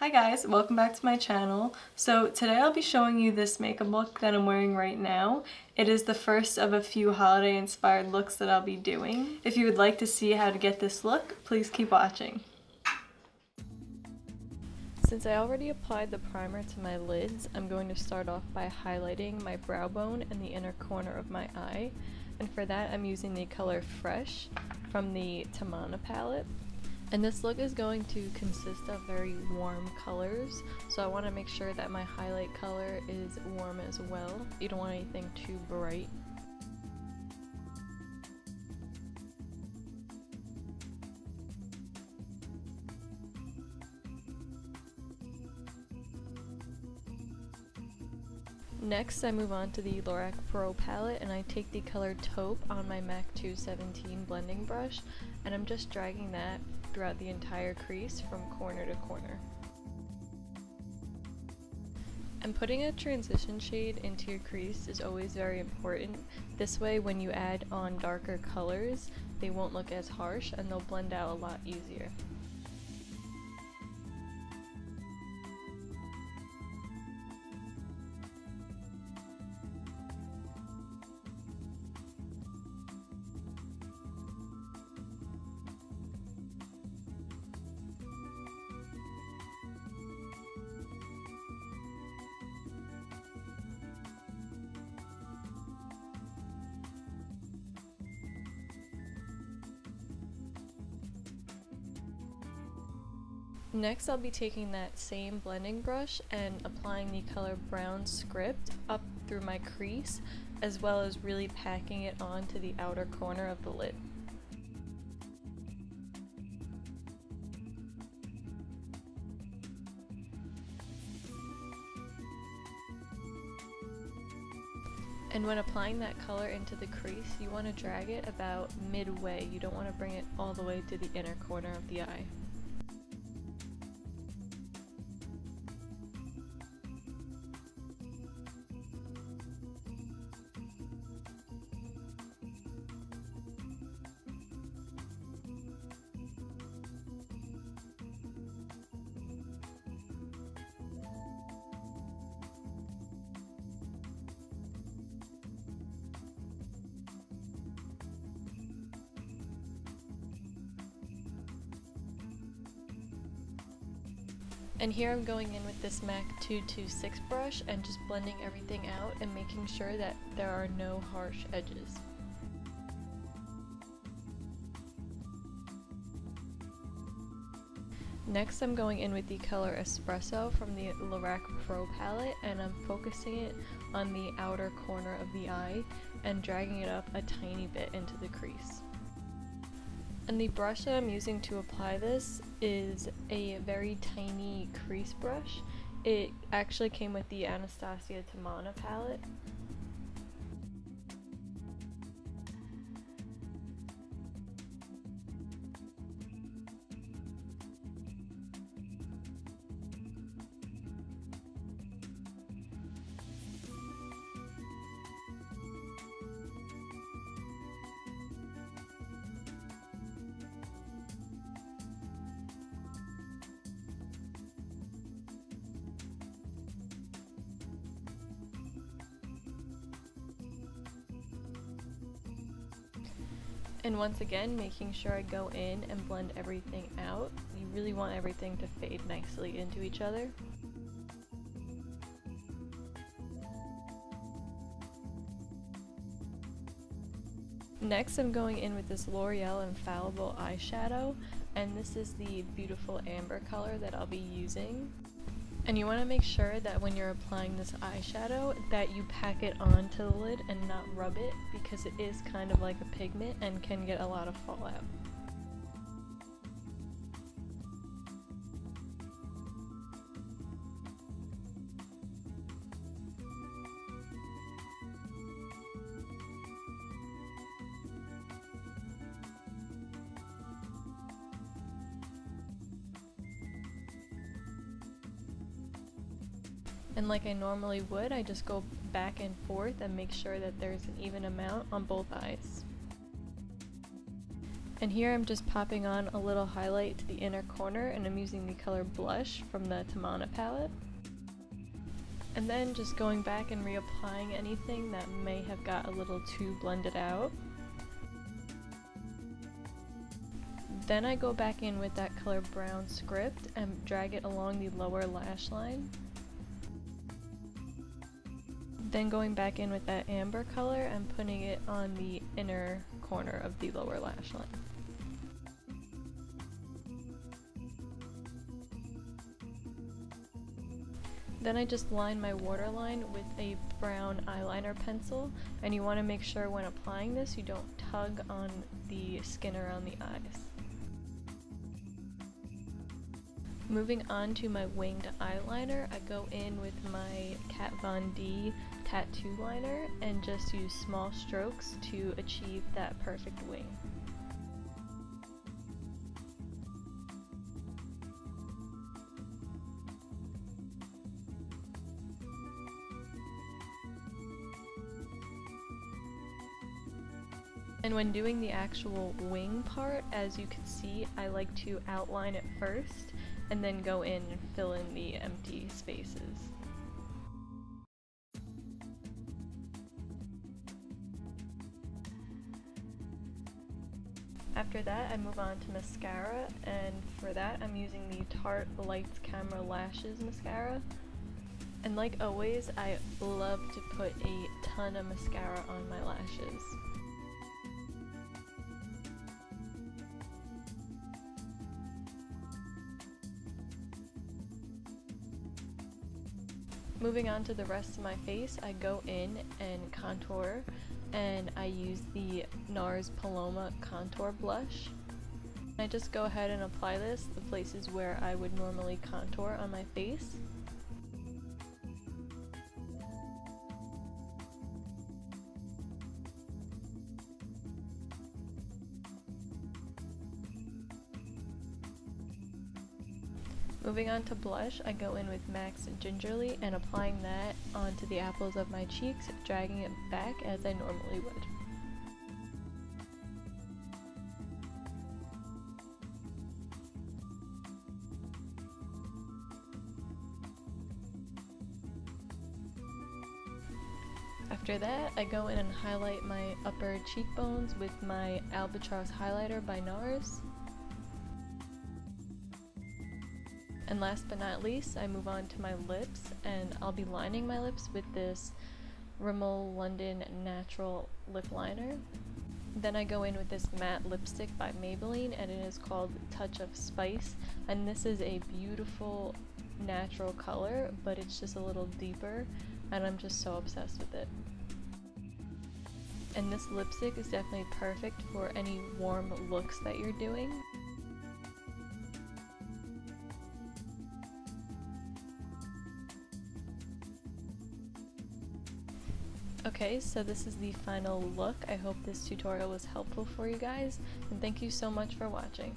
Hi guys, welcome back to my channel. So today I'll be showing you this makeup look that I'm wearing right now. It is the first of a few holiday inspired looks that I'll be doing. If you would like to see how to get this look, please keep watching. Since I already applied the primer to my lids, I'm going to start off by highlighting my brow bone and the inner corner of my eye. And for that I'm using the color Fresh from the Tamanna palette. And this look is going to consist of very warm colors, so I want to make sure that my highlight color is warm as well. You don't want anything too bright. Next, I move on to the Lorac Pro Palette and I take the color Taupe on my MAC 217 blending brush, and I'm just dragging that throughout the entire crease from corner to corner. And putting a transition shade into your crease is always very important. This way when you add on darker colors, they won't look as harsh and they'll blend out a lot easier. Next, I'll be taking that same blending brush and applying the color Brown Script up through my crease, as well as really packing it onto the outer corner of the lid. And when applying that color into the crease, you want to drag it about midway. You don't want to bring it all the way to the inner corner of the eye. And here I'm going in with this MAC 226 brush and just blending everything out and making sure that there are no harsh edges. Next I'm going in with the color Espresso from the Lorac Pro Palette, and I'm focusing it on the outer corner of the eye and dragging it up a tiny bit into the crease. And the brush that I'm using to apply this is a very tiny crease brush. It actually came with the Anastasia Tamanna palette. And once again, making sure I go in and blend everything out. You really want everything to fade nicely into each other. Next, I'm going in with this L'Oreal Infallible eyeshadow, and this is the beautiful amber color that I'll be using. And you want to make sure that when you're applying this eyeshadow that you pack it onto the lid and not rub it, because it is kind of like a pigment and can get a lot of fallout. And like I normally would, I just go back and forth and make sure that there's an even amount on both eyes. And here I'm just popping on a little highlight to the inner corner, and I'm using the color Blush from the Tamanna palette. And then just going back and reapplying anything that may have got a little too blended out. Then I go back in with that color Brown Script and drag it along the lower lash line. Then going back in with that amber color and putting it on the inner corner of the lower lash line. Then I just line my waterline with a brown eyeliner pencil, and you want to make sure when applying this you don't tug on the skin around the eyes. Moving on to my winged eyeliner, I go in with my Kat Von D tattoo liner and just use small strokes to achieve that perfect wing. And when doing the actual wing part, as you can see, I like to outline it first and then go in and fill in the empty spaces. After that, I move on to mascara, and for that I'm using the Tarte Lights Camera Lashes mascara. And like always, I love to put a ton of mascara on my lashes. Moving on to the rest of my face, I go in and contour, and I use the Nars Paloma contour blush. I just go ahead and apply this the places where I would normally contour on my face. Moving on to blush, I go in with MAC's Gingerly and applying that onto the apples of my cheeks, dragging it back as I normally would. After that, I go in and highlight my upper cheekbones with my Albatross highlighter by Nars. And last but not least, I move on to my lips, and I'll be lining my lips with this Rimmel London Natural Lip Liner. Then I go in with this matte lipstick by Maybelline, and it is called Touch of Spice, and this is a beautiful natural color, but it's just a little deeper, and I'm just so obsessed with it. And this lipstick is definitely perfect for any warm looks that you're doing. Okay, so this is the final look. I hope this tutorial was helpful for you guys, and thank you so much for watching.